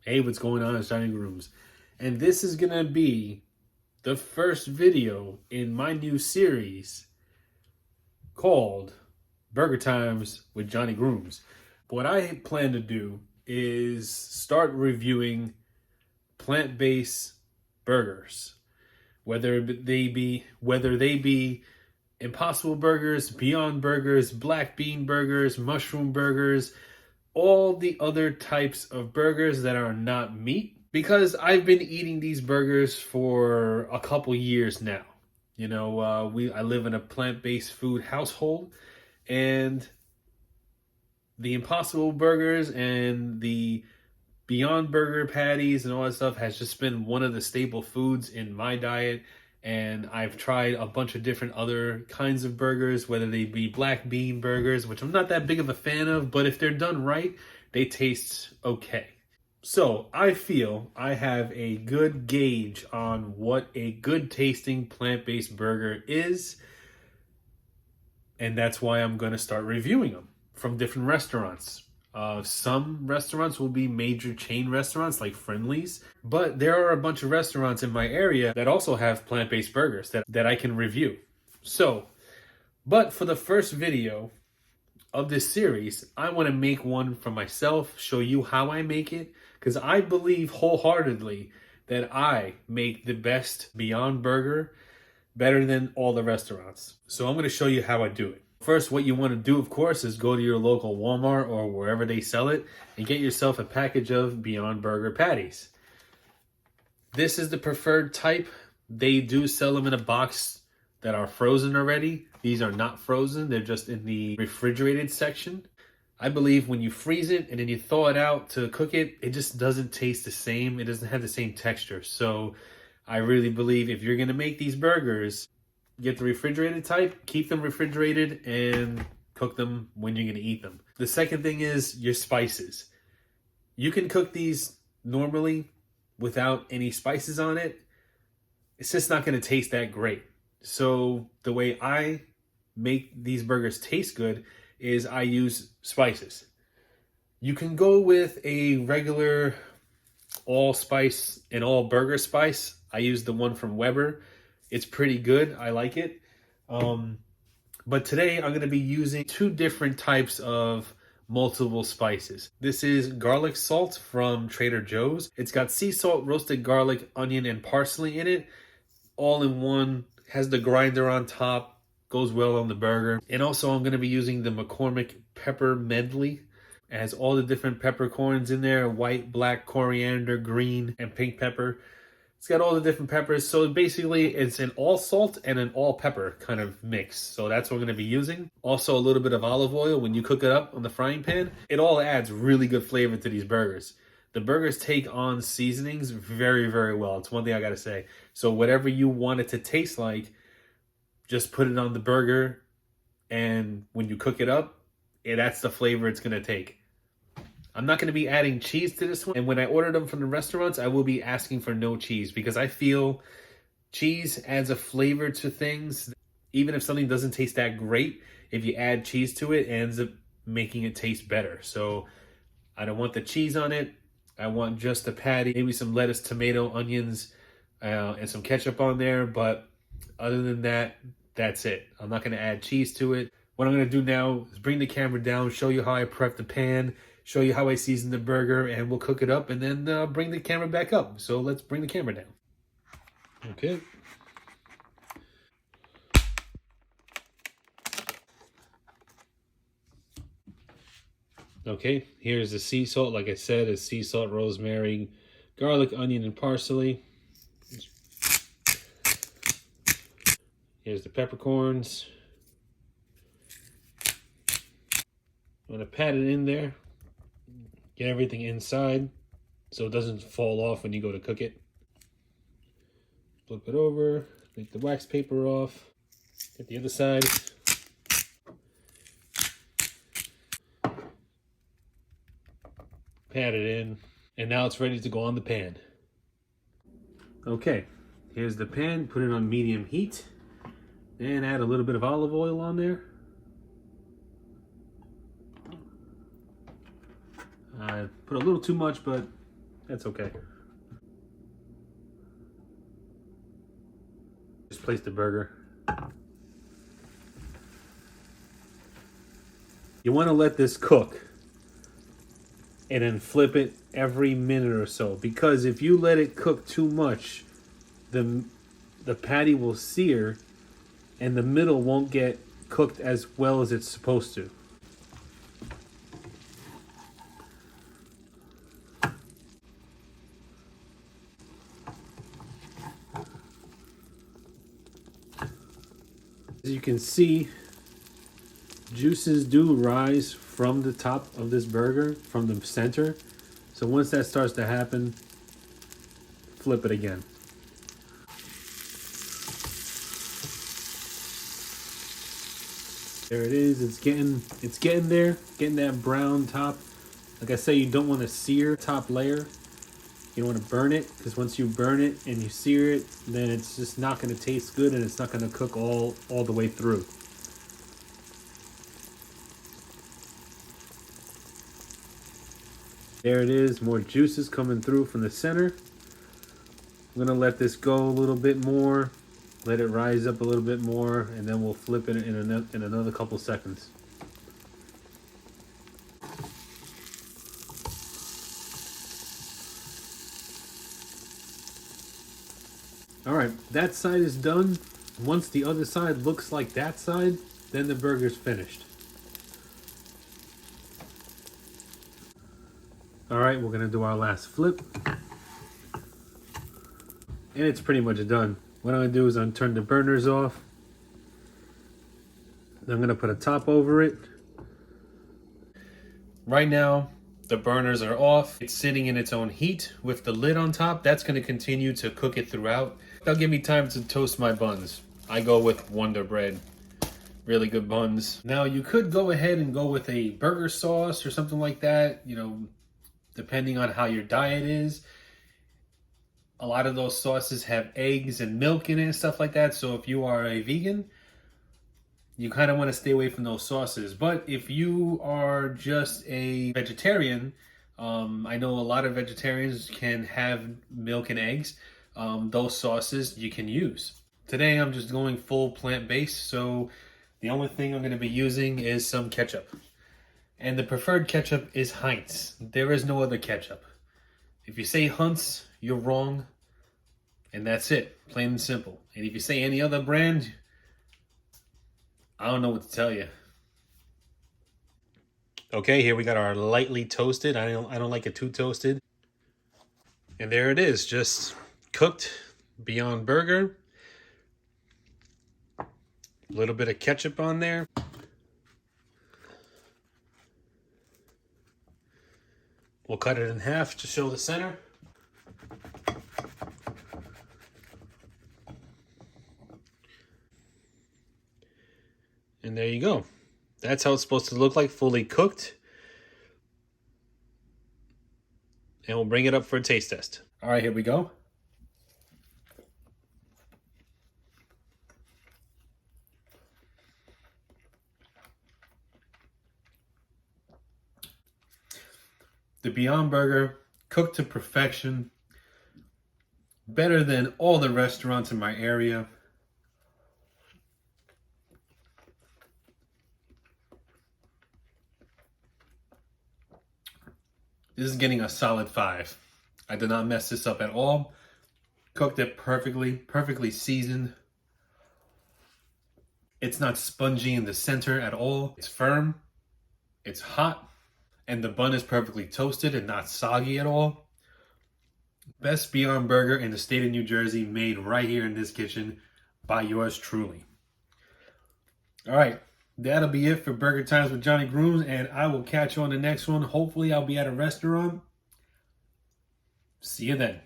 Hey, what's going on? It's Jonnie Grooms. And this is going to be the first video in my new series called Burger Times with Jonnie Grooms. What I plan to do is start reviewing plant-based burgers, whether they be Impossible Burgers, Beyond Burgers, Black Bean Burgers, Mushroom Burgers, all the other types of burgers that are not meat, because I've been eating these burgers for a couple years now. I live in a plant-based food household, and the Impossible Burgers and the Beyond Burger patties and all that stuff has just been one of the staple foods in my diet. And I've tried a bunch of different other kinds of burgers, whether they be black bean burgers, which I'm not that big of a fan of, but if they're done right, they taste okay. So I feel I have a good gauge on what a good tasting plant-based burger is. And that's why I'm going to start reviewing them from different restaurants. Some restaurants will be major chain restaurants like Friendly's, but there are a bunch of restaurants in my area that also have plant-based burgers that I can review. But for the first video of this series, I want to make one for myself, show you how I make it, because I believe wholeheartedly that I make the best Beyond Burger better than all the restaurants. So I'm going to show you how I do it. First, what you want to do, of course, is go to your local Walmart or wherever they sell it and get yourself a package of Beyond Burger patties. This is the preferred type. They do sell them in a box that are frozen already. These are not frozen. They're just in the refrigerated section. I believe when you freeze it and then you thaw it out to cook it, it just doesn't taste the same. It doesn't have the same texture. So I really believe if you're going to make these burgers, get the refrigerated type, keep them refrigerated, and cook them when you're going to eat them. The second thing is your spices. You can cook these normally without any spices on it. It's just not going to taste that great. So the way I make these burgers taste good is I use spices. You can go with a regular allspice and all burger spice. I use the one from Weber. It's pretty good. I like it. But today I'm going to be using two different types of multiple spices. This is garlic salt from Trader Joe's. It's got sea salt, roasted garlic, onion, and parsley in it. All in one. Has the grinder on top. Goes well on the burger. And also I'm going to be using the McCormick pepper medley. It has all the different peppercorns in there. White, black, coriander, green, and pink pepper. It's got all the different peppers. So basically it's an all salt and an all pepper kind of mix. So that's what I'm going to be using. Also a little bit of olive oil when you cook it up on the frying pan. It all adds really good flavor to these burgers. The burgers take on seasonings very, very well. It's one thing I got to say. So whatever you want it to taste like, just put it on the burger. And when you cook it up, that's the flavor it's going to take. I'm not going to be adding cheese to this one. And when I order them from the restaurants, I will be asking for no cheese because I feel cheese adds a flavor to things. Even if something doesn't taste that great, if you add cheese to it, it ends up making it taste better. So I don't want the cheese on it. I want just the patty, maybe some lettuce, tomato, onions, and some ketchup on there. But other than that, that's it. I'm not going to add cheese to it. What I'm going to do now is bring the camera down, show you how I prep the pan, show you how I season the burger, and we'll cook it up and then bring the camera back up. So let's bring the camera down. Okay. Okay, here's the sea salt. Like I said, it's sea salt, rosemary, garlic, onion, and parsley. Here's the peppercorns. I'm going to pat it in there. Get everything inside so it doesn't fall off when you go to cook it. Flip it over, take the wax paper off, get the other side. Pat it in, and now it's ready to go on the pan. Okay, here's the pan, put it on medium heat, and add a little bit of olive oil on there. I put a little too much, but That's okay. Just place the burger. You want to let this cook and then flip it every minute or so, because if you let it cook too much, the patty will sear and the middle won't get cooked as well as it's supposed to. As you can see, juices do rise from the top of this burger, from the center. So once that starts to happen, flip it again. There it is. It's getting there, getting that brown top. Like I say, you don't want to sear top layer. You don't want to burn it, because once you burn it and you sear it, then it's just not going to taste good and it's not going to cook all the way through. There it is, more juices coming through from the center. I'm gonna let this go a little bit more, let it rise up a little bit more, and then we'll flip it in another couple seconds. All right, that side is done. Once the other side looks like that side, then the burger's finished. All right, we're gonna do our last flip. And it's pretty much done. What I'm gonna do is turn the burners off. Then I'm gonna put a top over it. Right now, the burners are off. It's sitting in its own heat with the lid on top. That's gonna continue to cook it throughout. That'll give me time to toast my buns. I go with Wonder Bread. Really good buns. Now you could go ahead and go with a burger sauce or something like that, you know, depending on how your diet is. A lot of those sauces have eggs and milk in it and stuff like that. So if you are a vegan, you kind of want to stay away from those sauces. But if you are just a vegetarian, I know a lot of vegetarians can have milk and eggs. Those sauces you can use. Today I'm just going full plant-based, so the only thing I'm going to be using is some ketchup. And the preferred ketchup is Heinz. There is no other ketchup. If you say Hunt's, you're wrong. And that's it. Plain and simple. And if you say any other brand, I don't know what to tell you. Okay, here we got our lightly toasted. I don't like it too toasted. And there it is, just cooked Beyond Burger. A little bit of ketchup on there. We'll cut it in half to show the center. And there you go. That's how it's supposed to look like, fully cooked. And we'll bring it up for a taste test. All right, here we go. The Beyond Burger, cooked to perfection. Better than all the restaurants in my area. This is getting a solid 5. I did not mess this up at all. Cooked it perfectly seasoned. It's not spongy in the center at all. It's firm, it's hot, and the bun is perfectly toasted and not soggy at all. Best Beyond Burger in the state of New Jersey, made right here in this kitchen by yours truly. All right, that'll be it for Burger Times with Jonnie Grooms, and I will catch you on the next one. Hopefully, I'll be at a restaurant. See you then.